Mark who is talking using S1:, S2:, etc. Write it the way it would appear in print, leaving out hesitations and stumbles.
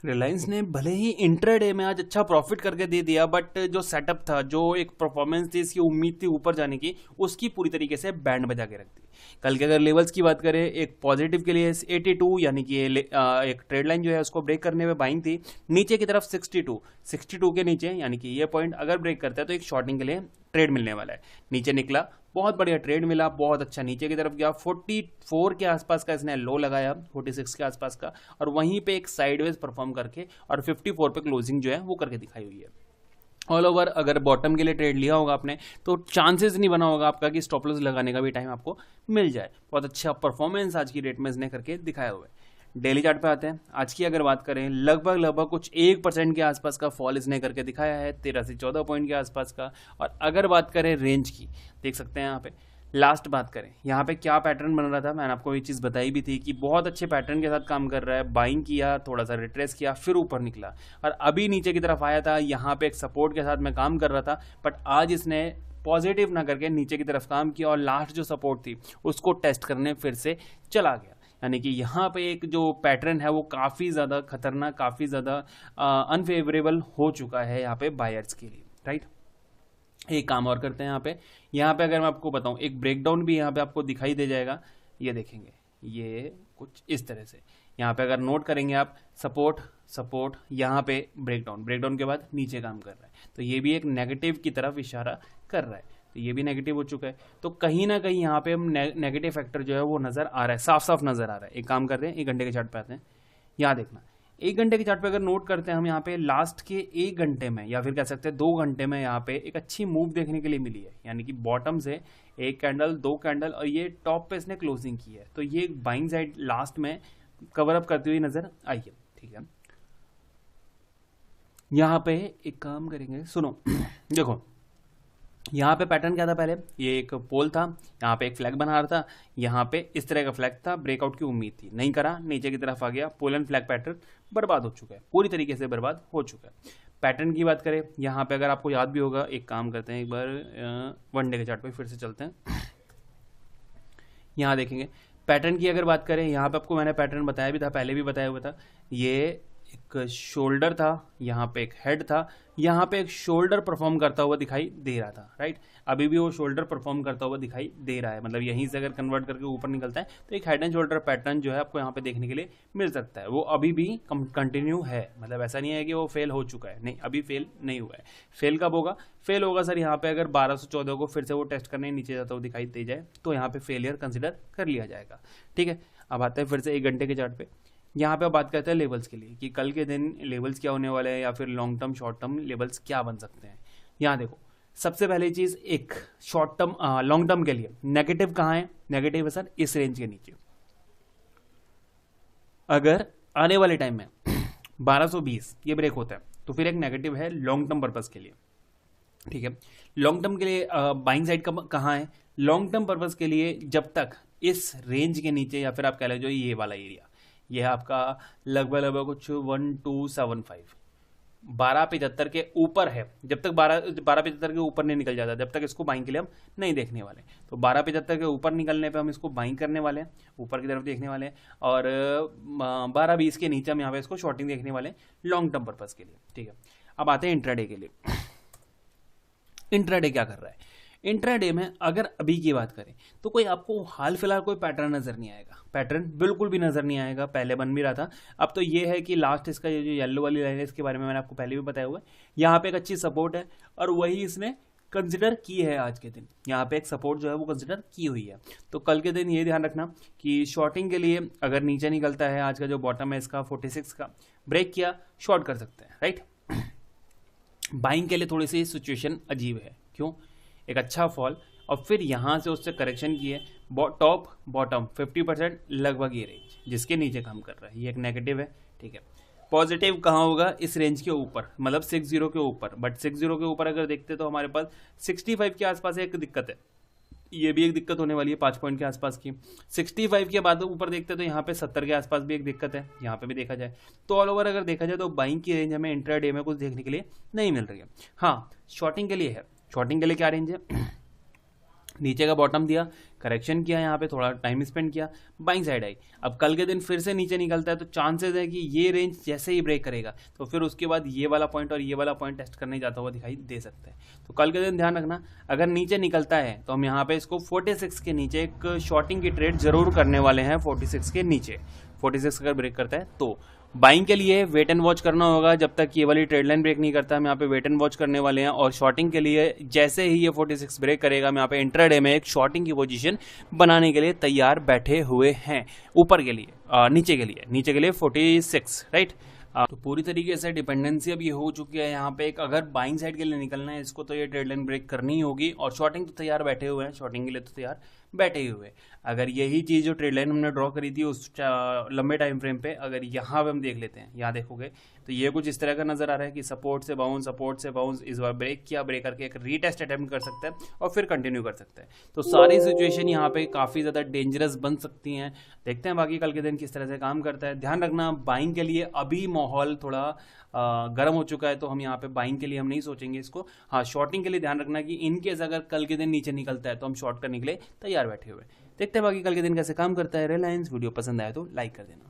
S1: रिलायंस ने भले ही इंट्राडे में आज अच्छा प्रॉफिट करके दे दिया, बट जो सेटअप था, जो एक परफॉर्मेंस थी, इसकी उम्मीद थी ऊपर जाने की, उसकी पूरी तरीके से बैंड बजा के रख दी। कल के अगर लेवल्स की बात करें, एक पॉजिटिव के लिए 82, यानी कि एक ट्रेड लाइन जो है उसको ब्रेक करने में बाइंग थी। नीचे की तरफ 62 के नीचे, यानी कि ये पॉइंट अगर ब्रेक करता है तो एक शॉर्टिंग के लिए ट्रेड मिलने वाला है। नीचे निकला, बहुत बढ़िया ट्रेड मिला, बहुत अच्छा नीचे की तरफ गया। 44 के आसपास का इसने लो लगाया, 46 के आसपास का, और वहीं पे एक साइडवेज परफॉर्म करके और 54 पे क्लोजिंग जो है वो करके दिखाई हुई है। ऑल ओवर अगर बॉटम के लिए ट्रेड लिया होगा आपने, तो चांसेस नहीं बना होगा आपका कि स्टॉप लॉस लगाने का भी टाइम आपको मिल जाए। बहुत अच्छा परफॉर्मेंस आज की डेट में इसने करके दिखाया हुआ है। डेली चार्ट पे आते हैं। आज की अगर बात करें, लगभग कुछ 1% के आसपास का फॉल इसने करके दिखाया है, 13 से 14 पॉइंट के आसपास का। और अगर बात करें रेंज की, देख सकते हैं यहाँ पे लास्ट बात करें, यहाँ पे क्या पैटर्न बन रहा था, मैंने आपको ये चीज़ बताई भी थी कि बहुत अच्छे पैटर्न के साथ काम कर रहा है। बाइंग किया, थोड़ा सा रिट्रेस किया, फिर ऊपर निकला और अभी नीचे की तरफ आया था। यहाँ पे एक सपोर्ट के साथ में काम कर रहा था, बट आज इसने पॉजिटिव ना करके नीचे की तरफ काम किया और लास्ट जो सपोर्ट थी उसको टेस्ट करने फिर से चला गया। यानी कि यहाँ पे एक जो पैटर्न है वो काफ़ी ज़्यादा खतरनाक, काफ़ी ज़्यादा अनफेवरेबल हो चुका है यहाँ पे बायर्स के लिए, राइट। एक काम और करते हैं यहाँ पे अगर मैं आपको बताऊं, एक ब्रेकडाउन भी यहाँ पे आपको दिखाई दे जाएगा। ये देखेंगे, ये कुछ इस तरह से यहाँ पे अगर नोट करेंगे आप, सपोर्ट सपोर्ट, यहाँ पे ब्रेकडाउन, ब्रेकडाउन के बाद नीचे काम कर रहा है, तो ये भी एक नेगेटिव की तरफ इशारा कर रहा है। तो ये भी नेगेटिव हो चुका है, तो कहीं ना कहीं यहाँ पे हम नेगेटिव फैक्टर जो है वो नज़र आ रहा है, साफ साफ नज़र आ रहा है। एक काम करते हैं, 1 घंटे के चार्ट पे आते हैं। यहाँ देखना, 1 घंटे के चार्ट पे अगर नोट करते हैं हम, यहाँ पे लास्ट के 1 घंटे में या फिर कह सकते हैं 2 घंटे में यहाँ पे एक अच्छी मूव देखने के लिए मिली है। यानी कि बॉटम से एक कैंडल, 2 कैंडल और ये टॉप पे इसने क्लोजिंग की है, तो ये बाइंग साइड लास्ट में कवर अप करती हुई नजर आई है, ठीक है। यहाँ पे एक काम करेंगे, सुनो देखो, यहाँ पे पैटर्न क्या था, पहले ये एक पोल था, यहाँ पे एक फ्लैग बना रहा था, यहाँ पे इस तरह का फ्लैग था, ब्रेकआउट की उम्मीद थी, नहीं करा, नीचे की तरफ आ गया, पोल एंड फ्लैग पैटर्न बर्बाद हो चुका है, पूरी तरीके से बर्बाद हो चुका है। पैटर्न की बात करें, यहाँ पे अगर आपको याद भी होगा, एक काम करते हैं, एक बार 1 डे के चार्ट पे फिर से चलते हैं। यहाँ देखेंगे पैटर्न की अगर बात करें, यहाँ पे आपको मैंने पैटर्न बताया भी था, पहले भी बताया हुआ था। ये एक शोल्डर था, यहाँ पे एक हेड था, यहाँ पे एक शोल्डर परफॉर्म करता हुआ दिखाई दे रहा था, राइट। अभी भी वो शोल्डर परफॉर्म करता हुआ दिखाई दे रहा है, मतलब यहीं से अगर कन्वर्ट करके ऊपर निकलता है तो एक हेड एंड शोल्डर पैटर्न जो है आपको यहाँ पे देखने के लिए मिल सकता है। वो अभी भी कंटिन्यू है, मतलब ऐसा नहीं है कि वो फेल हो चुका है, नहीं, अभी फेल नहीं हुआ है। फेल कब होगा? फेल होगा सर यहाँ पे अगर 1214 को फिर से वो टेस्ट करने नीचे जाता हुआ दिखाई दे जाए, तो यहाँ पे फेलियर कंसिडर कर लिया जाएगा, ठीक है। अब आते हैं फिर से 1 घंटे के चार्ट पे। यहाँ पे बात करते हैं लेवल्स के लिए कि कल के दिन लेवल्स क्या होने वाले हैं, या फिर long term short term levels क्या बन सकते हैं। यहाँ देखो, सबसे पहली चीज, एक शॉर्ट टर्म लॉन्ग टर्म के लिए नेगेटिव कहाँ है? नेगेटिव है सर इस रेंज के नीचे। अगर आने वाले टाइम में 1220 ये ब्रेक होता है तो फिर एक नेगेटिव है लॉन्ग टर्म पर्पज के लिए, ठीक है। लॉन्ग टर्म के लिए बाइंग साइड कहाँ है? लॉन्ग टर्म पर्पज के लिए जब तक इस रेंज के नीचे, या फिर आप कह लीजिए ये वाला एरिया, ये है आपका लगभग कुछ 1275, 1275 के ऊपर है। जब तक 1275 के ऊपर नहीं निकल जाता, जब तक इसको बाइंग के लिए हम नहीं देखने वाले। तो 1275 के ऊपर निकलने पे हम इसको बाइंग करने वाले हैं, ऊपर की तरफ देखने वाले हैं, और 1220 के नीचे हम यहाँ पे इसको शॉर्टिंग देखने वाले हैं लॉन्ग टर्म पर्पज के लिए, ठीक है। अब आते हैं इंट्राडे के लिए। इंट्राडे क्या कर रहा है? इंट्राडे में अगर अभी की बात करें तो कोई आपको हाल फिलहाल कोई पैटर्न नजर नहीं आएगा, पैटर्न बिल्कुल भी नजर नहीं आएगा। पहले बन भी रहा था, अब तो ये है कि लास्ट इसका ये जो येलो वाली लाइन है, इसके बारे में मैंने आपको पहले भी बताया हुआ है। यहाँ पे एक अच्छी सपोर्ट है और वही इसने कंसिडर की है आज के दिन, यहाँ पे एक सपोर्ट जो है वो कंसिडर की हुई है। तो कल के दिन ये ध्यान रखना कि शॉर्टिंग के लिए अगर नीचे निकलता है, आज का जो बॉटम है इसका 46 का ब्रेक किया, शॉर्ट कर सकते हैं, राइट। बाइंग के लिए थोड़ी सी सिचुएशन अजीब है, क्यों? एक अच्छा फॉल और फिर यहां से उससे करेक्शन की है, टॉप बॉटम 50% लगभग ये रेंज जिसके नीचे काम कर रहा है, ये एक नेगेटिव है, ठीक है। पॉजिटिव कहाँ होगा? इस रेंज के ऊपर, मतलब 60 के ऊपर। बट 60 के ऊपर अगर देखते तो हमारे पास 65 के आसपास एक दिक्कत है, ये भी एक दिक्कत होने वाली है 5 पॉइंट के आसपास की। 65 के बाद ऊपर देखते तो यहाँ पे 70 के आसपास भी एक दिक्कत है, यहाँ पे भी देखा जाए तो ऑल ओवर अगर देखा जाए तो बाइंग की रेंज हमें इंट्राडे में कुछ देखने के लिए नहीं मिल रही है। हाँ, शॉर्टिंग के लिए है। शॉर्टिंग के लिए क्या रेंज है? नीचे का बॉटम दिया, करेक्शन किया, यहाँ पे थोड़ा टाइम स्पेंड किया, बाइंग साइड आई। अब कल के दिन फिर से नीचे निकलता है तो चांसेस है कि ये रेंज जैसे ही ब्रेक करेगा तो फिर उसके बाद ये वाला पॉइंट और ये वाला पॉइंट टेस्ट करने जाता हुआ दिखाई दे सकता है। तो कल के दिन ध्यान रखना, अगर नीचे निकलता है तो हम यहाँ पे इसको 46 के नीचे एक शॉर्टिंग की ट्रेड जरूर करने वाले हैं। 46 के नीचे 46 अगर ब्रेक करता है तो बाइंग के लिए वेट एंड वॉच करना होगा। जब तक ये वाली ट्रेड लाइन ब्रेक नहीं करता हम यहाँ पे वेट एंड वॉच करने वाले हैं। और शॉर्टिंग के लिए जैसे ही ये 46 ब्रेक करेगा हम यहाँ पे इंट्राडे में एक शॉर्टिंग की पोजीशन बनाने के लिए तैयार बैठे हुए हैं। ऊपर के लिए नीचे के लिए 46, राइट। तो पूरी तरीके से डिपेंडेंसी अब ये हो चुकी है यहाँ पे। एक अगर बाइंग साइड के लिए निकलना है इसको तो ये ट्रेड लाइन ब्रेक करनी ही होगी। और शॉर्टिंग तो तैयार बैठे हुए हैं, शॉर्टिंग के लिए तो तैयार बैठे ही हुए। अगर यही चीज़ जो ट्रेड लाइन हमने ड्रॉ करी थी उस लंबे टाइम फ्रेम पे अगर यहाँ पे हम देख लेते हैं, यहाँ देखोगे तो ये कुछ इस तरह का नजर आ रहा है कि सपोर्ट से बाउंस, इस बार ब्रेक किया, ब्रेक करके एक रीटेस्ट अटेम्प्ट कर सकता है और फिर कंटिन्यू कर सकता है। तो सारी सिचुएशन यहाँ पे काफ़ी ज़्यादा डेंजरस बन सकती हैं। देखते हैं बाकी कल के दिन किस तरह से काम करता है। ध्यान रखना बाइंग के लिए अभी माहौल थोड़ा गर्म हो चुका है तो हम यहाँ पे बाइंग के लिए हम नहीं सोचेंगे इसको। हाँ, शॉर्टिंग के लिए ध्यान रखना कि इनकेस अगर कल के दिन नीचे निकलता है तो हम शॉर्ट करने के लिए तैयार बैठे हुए। देखते हैं बाकी कल के दिन कैसे काम करता है रिलायंस। वीडियो पसंद आया तो लाइक कर देना।